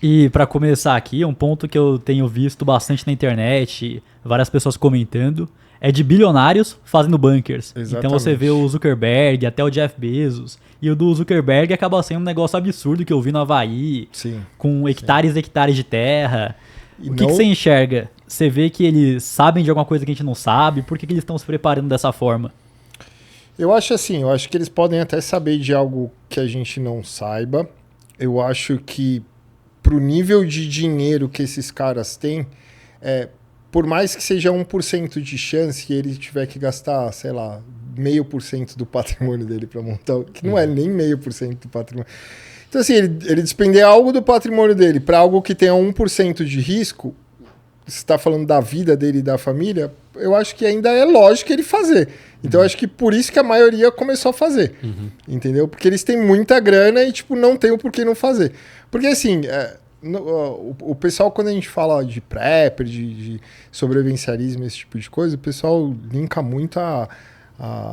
E para começar aqui, um ponto que eu tenho visto bastante na internet, várias pessoas comentando, é de bilionários fazendo bunkers. Então você vê o Exatamente. Zuckerberg, até o Jeff Bezos, e o do Zuckerberg acaba sendo um negócio absurdo que eu vi no Havaí, Sim, com sim. hectares e hectares de terra. E O que você não, enxerga? Você vê que eles sabem de alguma coisa que a gente não sabe? Por que eles estão se preparando dessa forma? eu acho assim, eu acho que eles podem até saber de algo que a gente não saiba. Eu acho que pro nível de dinheiro que esses caras têm, é, por mais que seja 1% de chance e ele tiver que gastar, sei lá, 0,5% do patrimônio dele para montar, que não é nem 0,5% do patrimônio. Então, assim, ele despender algo do patrimônio dele para algo que tenha 1% de risco, você está falando da vida dele e da família, eu acho que ainda é lógico ele fazer. Então, eu acho que por isso que a maioria começou a fazer. Entendeu? Porque eles têm muita grana e, tipo, não tem o porquê não fazer. Porque, assim, o pessoal, quando a gente fala de prepper, de sobrevivencialismo, esse tipo de coisa, o pessoal linka muito a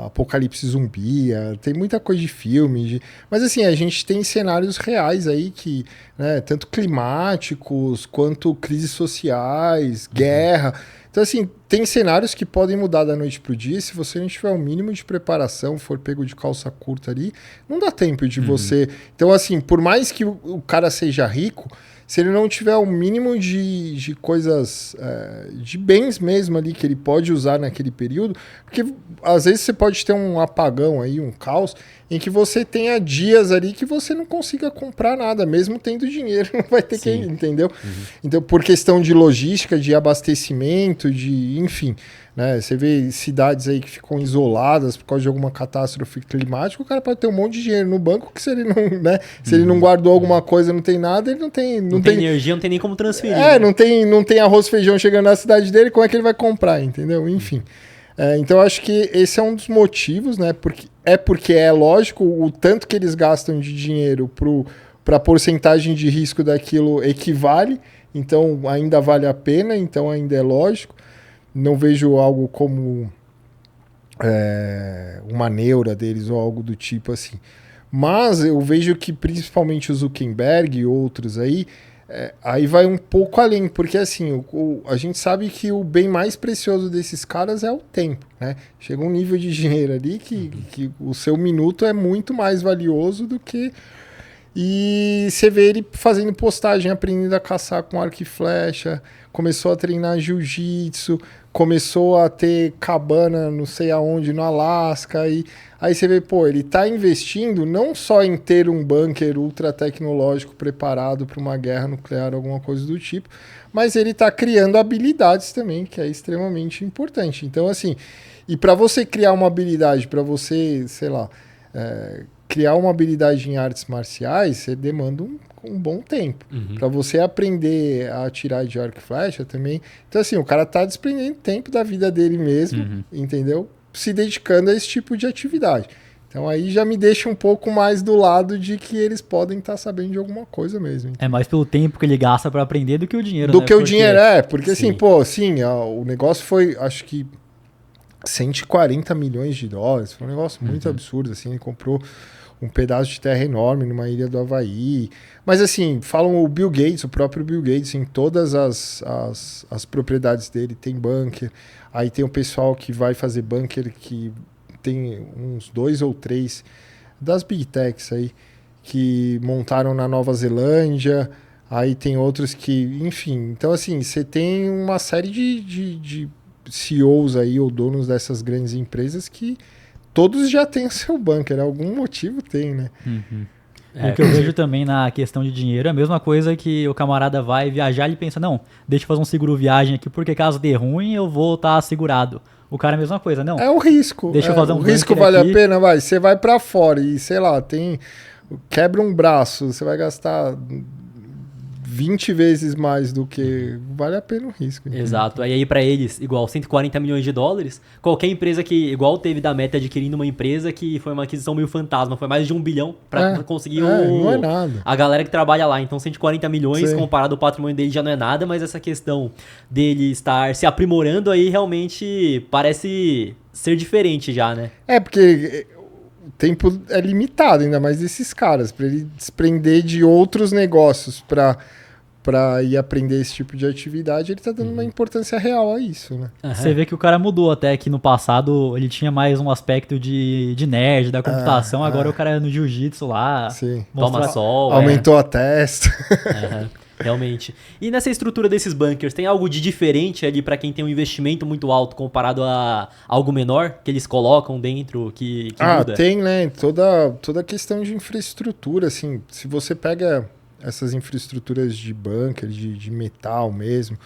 apocalipse zumbi, tem muita coisa de filme. Mas, assim, a gente tem cenários reais aí que, né, tanto climáticos quanto crises sociais, guerra. Então, assim, tem cenários que podem mudar da noite pro dia. Se você não tiver o mínimo de preparação, for pego de calça curta ali, não dá tempo de você. Então, assim, por mais que o cara seja rico, se ele não tiver o mínimo de coisas, de bens mesmo ali que ele pode usar naquele período, porque às vezes você pode ter um apagão aí, um caos, em que você tenha dias ali que você não consiga comprar nada, mesmo tendo dinheiro, não vai ter que, Sim. entendeu? Então, por questão de logística, de abastecimento, enfim, né? Você vê cidades aí que ficam isoladas por causa de alguma catástrofe climática, o cara pode ter um monte de dinheiro no banco que se ele não, né? Se ele não guardou alguma coisa, não tem nada, ele não tem, Não tem energia, não tem nem como transferir. Né? não tem arroz e feijão chegando na cidade dele, como é que ele vai comprar, entendeu? Enfim. Então acho que esse é um dos motivos, né? Porque é lógico o tanto que eles gastam de dinheiro para a porcentagem de risco daquilo equivale, então ainda vale a pena, então ainda é lógico. Não vejo algo como uma neura deles ou algo do tipo assim. Mas eu vejo que principalmente o Zuckerberg e outros aí, aí vai um pouco além, porque assim, a gente sabe que o bem mais precioso desses caras é o tempo, né? Chega um nível de dinheiro ali que o seu minuto é muito mais valioso do que... E você vê ele fazendo postagem, aprendendo a caçar com arco e flecha, começou a treinar jiu-jitsu, começou a ter cabana não sei aonde no Alasca, e aí você vê, pô, ele tá investindo não só em ter um bunker ultra tecnológico preparado para uma guerra nuclear, alguma coisa do tipo, mas ele tá criando habilidades também, que é extremamente importante. Então, assim, e para você criar uma habilidade, para você, sei lá, criar uma habilidade em artes marciais, você demanda um bom tempo. Para você aprender a atirar de arco e flecha também. Então, assim, o cara tá desprendendo tempo da vida dele mesmo, entendeu? Se dedicando a esse tipo de atividade. Então aí já me deixa um pouco mais do lado de que eles podem estar sabendo de alguma coisa mesmo. É Entendeu? mais pelo tempo que ele gasta pra aprender do que o dinheiro, Do né? que o dinheiro, porque assim, Sim. pô, sim, o negócio foi, acho que 140 milhões de dólares, foi um negócio muito absurdo, assim, ele comprou um pedaço de terra enorme numa ilha do Havaí. Mas assim, falam o Bill Gates, o próprio Bill Gates, em todas as propriedades dele tem bunker. Aí tem o pessoal que vai fazer bunker, que tem uns 2 ou 3 das Big Techs aí, que montaram na Nova Zelândia. Aí tem outros que, enfim. Então assim, você tem uma série de CEOs aí, ou donos dessas grandes empresas que todos já têm o seu bunker, algum motivo tem, né? E o que eu vejo também na questão de dinheiro é a mesma coisa que o camarada vai viajar e pensa, não, deixa eu fazer um seguro viagem aqui, porque caso dê ruim eu vou estar segurado. O cara é a mesma coisa, não. É o risco. Deixa eu fazer O um risco bunker vale a aqui. pena, vai. Você vai pra fora e, sei lá, quebra um braço, você vai gastar 20 vezes mais do que... Vale a pena o risco. Entendeu? Exato. Aí pra eles, igual 140 milhões de dólares, qualquer empresa que, igual teve da Meta adquirindo uma empresa que foi uma aquisição meio fantasma, foi mais de 1 bilhão pra conseguir não é nada. a galera que trabalha lá. Então 140 milhões, Sim. comparado ao patrimônio dele, já não é nada, mas essa questão dele estar se aprimorando aí realmente parece ser diferente já, né? Porque o tempo é limitado, ainda mais desses caras, para ele desprender de outros negócios para ir aprender esse tipo de atividade, ele tá dando uma importância real a isso, né? Você vê que o cara mudou até que no passado ele tinha mais um aspecto de nerd da computação, agora o cara é no jiu-jitsu lá. Sim. Toma sol. Aumentou a testa. Realmente. E nessa estrutura desses bunkers, tem algo de diferente ali para quem tem um investimento muito alto comparado a algo menor que eles colocam dentro que muda? Tem, né? Toda a questão de infraestrutura, assim, se você pega essas infraestruturas de bunker, de metal mesmo,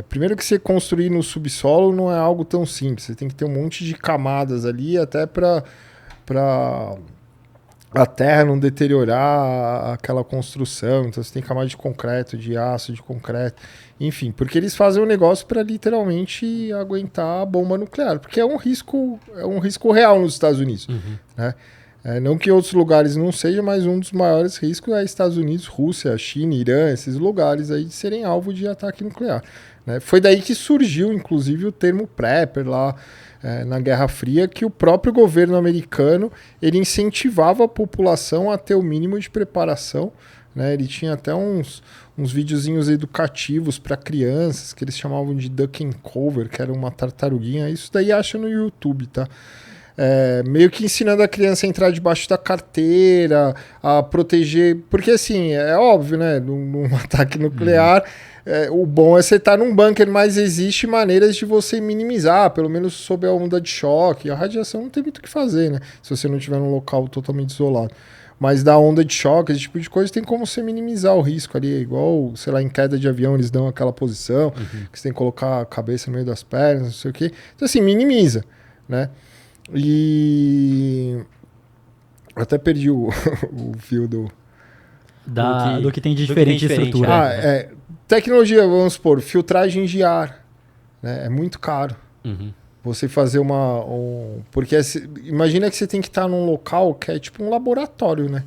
primeiro que você construir no subsolo não é algo tão simples, você tem que ter um monte de camadas ali até para a terra não deteriorar aquela construção, então você tem camada de concreto, de aço, de concreto, enfim, porque eles fazem um negócio para literalmente aguentar a bomba nuclear, porque é um risco real nos Estados Unidos, né? Não que outros lugares não sejam, mas um dos maiores riscos é Estados Unidos, Rússia, China, Irã, esses lugares aí de serem alvo de ataque nuclear, né? Foi daí que surgiu, inclusive, o termo Prepper lá na Guerra Fria, que o próprio governo americano ele incentivava a população a ter o mínimo de preparação, né? Ele tinha até uns videozinhos educativos para crianças, que eles chamavam de Duck and Cover, que era uma tartaruguinha. Isso daí acha no YouTube, tá? Meio que ensinando a criança a entrar debaixo da carteira, a proteger... Porque, assim, é óbvio, né? Num ataque nuclear, o bom é você estar num bunker, mas existe maneiras de você minimizar, pelo menos sob a onda de choque. A radiação não tem muito o que fazer, né? Se você não estiver num local totalmente isolado. Mas da onda de choque, esse tipo de coisa, tem como você minimizar o risco ali. Igual, sei lá, em queda de avião, eles dão aquela posição, que você tem que colocar a cabeça no meio das pernas, não sei o quê. Então, assim, minimiza, né? E até perdi o fio do que tem de diferente estrutura. Tecnologia, vamos supor, filtragem de ar, né? É muito caro. Você fazer porque imagina que você tem que estar num local que é tipo um laboratório, né?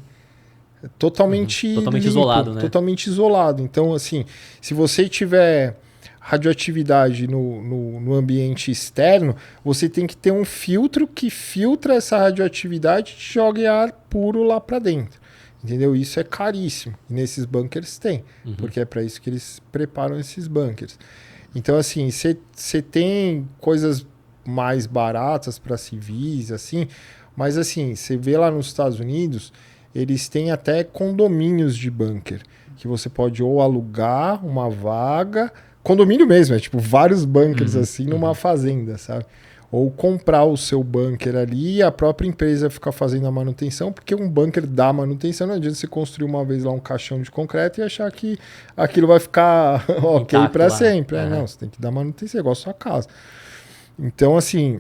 Totalmente limpo, isolado, né? Totalmente isolado. Então, assim, se você tiver radioatividade no ambiente externo, você tem que ter um filtro que filtra essa radioatividade e joga ar puro lá para dentro. Entendeu? Isso é caríssimo. E nesses bunkers tem, porque é para isso que eles preparam esses bunkers. Então, assim, você tem coisas mais baratas para civis, assim, mas, assim, você vê lá nos Estados Unidos, eles têm até condomínios de bunker, que você pode ou alugar uma vaga... Condomínio mesmo, tipo vários bunkers assim numa fazenda, sabe? Ou comprar o seu bunker ali e a própria empresa ficar fazendo a manutenção, porque um bunker dá manutenção, não adianta você construir uma vez lá um caixão de concreto e achar que aquilo vai ficar ok para sempre. Não, você tem que dar manutenção, igual a sua casa. Então, assim,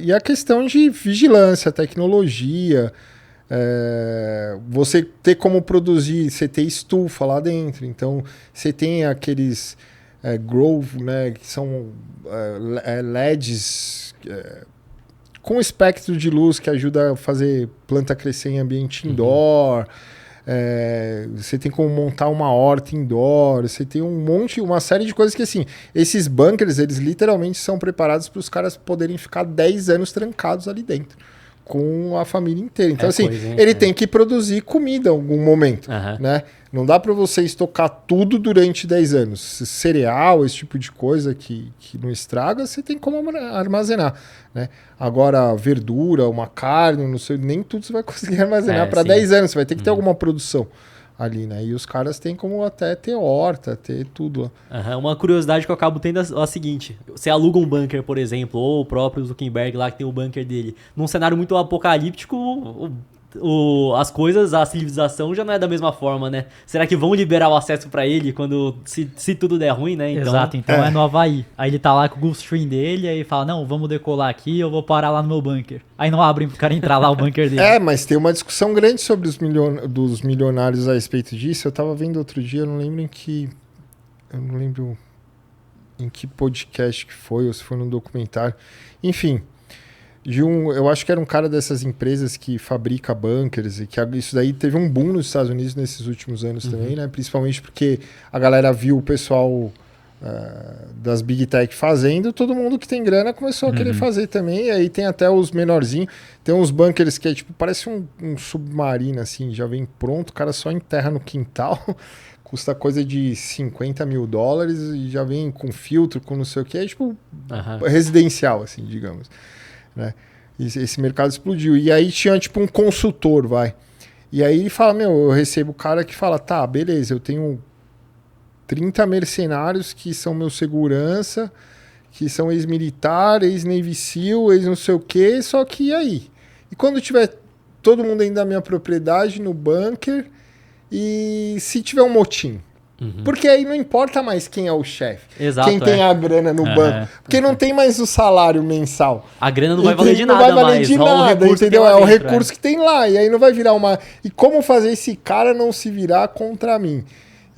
e a questão de vigilância, tecnologia... você ter como produzir, você ter estufa lá dentro, então você tem aqueles Grove, né, que são LEDs com espectro de luz que ajuda a fazer planta crescer em ambiente indoor. Você tem como montar uma horta indoor, você tem uma série de coisas que, assim, esses bunkers, eles literalmente são preparados para os caras poderem ficar 10 anos trancados ali dentro, com a família inteira. Então, assim, ele tem que produzir comida em algum momento, né? Não dá para você estocar tudo durante 10 anos. Cereal, esse tipo de coisa que não estraga, você tem como armazenar, né? Agora, verdura, uma carne, não sei, nem tudo você vai conseguir armazenar para 10 anos. Você vai ter que ter alguma produção ali, né? E os caras têm como até ter horta, ter tudo lá. Uma curiosidade que eu acabo tendo é a seguinte: você aluga um bunker, por exemplo, ou o próprio Zuckerberg lá que tem o bunker dele, num cenário muito apocalíptico, as coisas, a civilização já não é da mesma forma, né? Será que vão liberar o acesso pra ele quando se tudo der ruim, né? Então, exato, então é no Havaí. Aí ele tá lá com o Gulfstream dele, aí fala, não, vamos decolar aqui, eu vou parar lá no meu bunker. Aí não abrem pro cara entrar lá o bunker dele. Mas tem uma discussão grande sobre dos milionários a respeito disso. Eu tava vendo outro dia, eu não lembro em que podcast que foi, ou se foi num documentário. Enfim, eu acho que era um cara dessas empresas que fabrica bunkers, e que isso daí teve um boom nos Estados Unidos nesses últimos anos também, né? Principalmente porque a galera viu o pessoal das Big Tech fazendo, todo mundo que tem grana começou a querer fazer também, e aí tem até os menorzinhos, tem uns bunkers que é tipo, parece um submarino assim, já vem pronto, o cara só enterra no quintal, custa coisa de $50 mil e já vem com filtro, com não sei o que, é tipo residencial, assim, digamos, né? Esse mercado explodiu, e aí tinha tipo um consultor, e aí ele fala, eu recebo o cara que fala, tá, beleza, eu tenho 30 mercenários que são meu segurança, que são ex-militar, ex-Navy SEAL, ex-não sei o quê, só que e aí? E quando tiver todo mundo dentro da minha propriedade, no bunker, e se tiver um motim? Porque aí não importa mais quem é o chefe, quem tem a grana no banco, porque não tem mais o salário mensal. A grana não vai valer de nada mais. Não vai valer de nada, entendeu? É o recurso que tem lá, e aí não vai virar uma... E como fazer esse cara não se virar contra mim?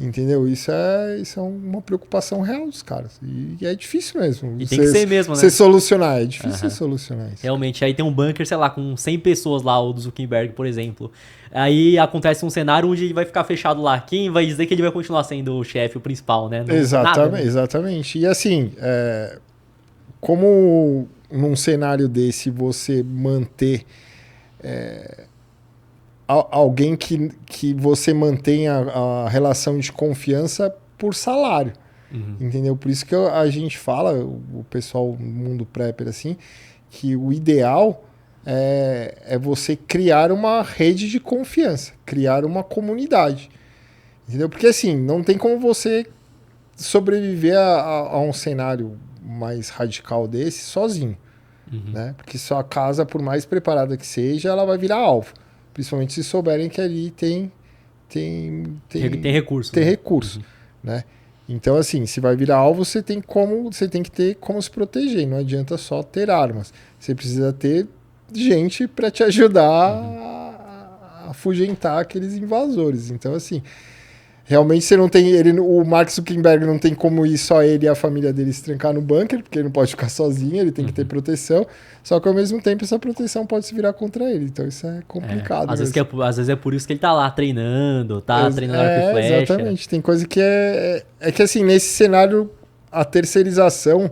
Entendeu? Isso é uma preocupação real dos caras. E é difícil mesmo. E tem que ser mesmo, né? Você solucionar. É difícil solucionar isso. Realmente. Aí tem um bunker, sei lá, com 100 pessoas lá, o do Zuckerberg, por exemplo. Aí acontece um cenário onde ele vai ficar fechado lá. Quem vai dizer que ele vai continuar sendo o chefe, o principal, né? Não, exatamente, nada, né? Exatamente. E assim, como num cenário desse você manter... alguém que você mantenha a relação de confiança por salário, entendeu? Por isso que a gente fala, o pessoal no mundo prepper assim, que o ideal é você criar uma rede de confiança, criar uma comunidade, entendeu? Porque assim, não tem como você sobreviver a um cenário mais radical desse sozinho, né? Porque sua casa, por mais preparada que seja, ela vai virar alvo. Principalmente se souberem que ali tem recurso. Tem recurso, né? Então, assim, se vai virar alvo, você tem que ter como se proteger. Não adianta só ter armas. Você precisa ter gente para te ajudar a afugentar aqueles invasores. Então, assim, realmente você não tem... o Mark Zuckerberg não tem como ir só ele e a família dele se trancar no bunker, porque ele não pode ficar sozinho, ele tem que ter proteção. Só que ao mesmo tempo essa proteção pode se virar contra ele. Então isso é complicado. Às vezes é por isso que ele tá lá treinando, treinando arco e flecha. Exatamente. Tem coisa que é que assim, nesse cenário, a terceirização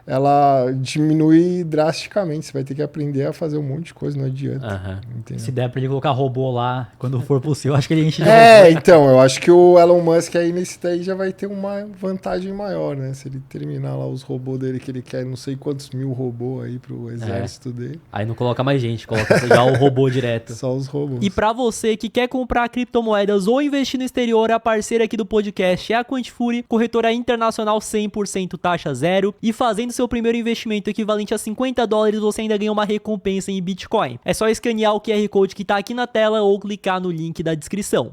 ela diminui drasticamente. Você vai ter que aprender a fazer um monte de coisa, não adianta. Se der pra ele colocar robô lá, quando for possível, acho que ele enche de robô. Então, eu acho que o Elon Musk aí nesse daí já vai ter uma vantagem maior, né? Se ele terminar lá os robôs dele, que ele quer não sei quantos mil robôs aí pro exército dele. Aí não coloca mais gente, coloca já o robô direto. Só os robôs. E pra você que quer comprar criptomoedas ou investir no exterior, a parceira aqui do podcast é a Quantifury, corretora internacional 100% taxa zero, e fazendo seu primeiro investimento equivalente a $50, você ainda ganha uma recompensa em Bitcoin. É só escanear o QR Code que tá aqui na tela ou clicar no link da descrição.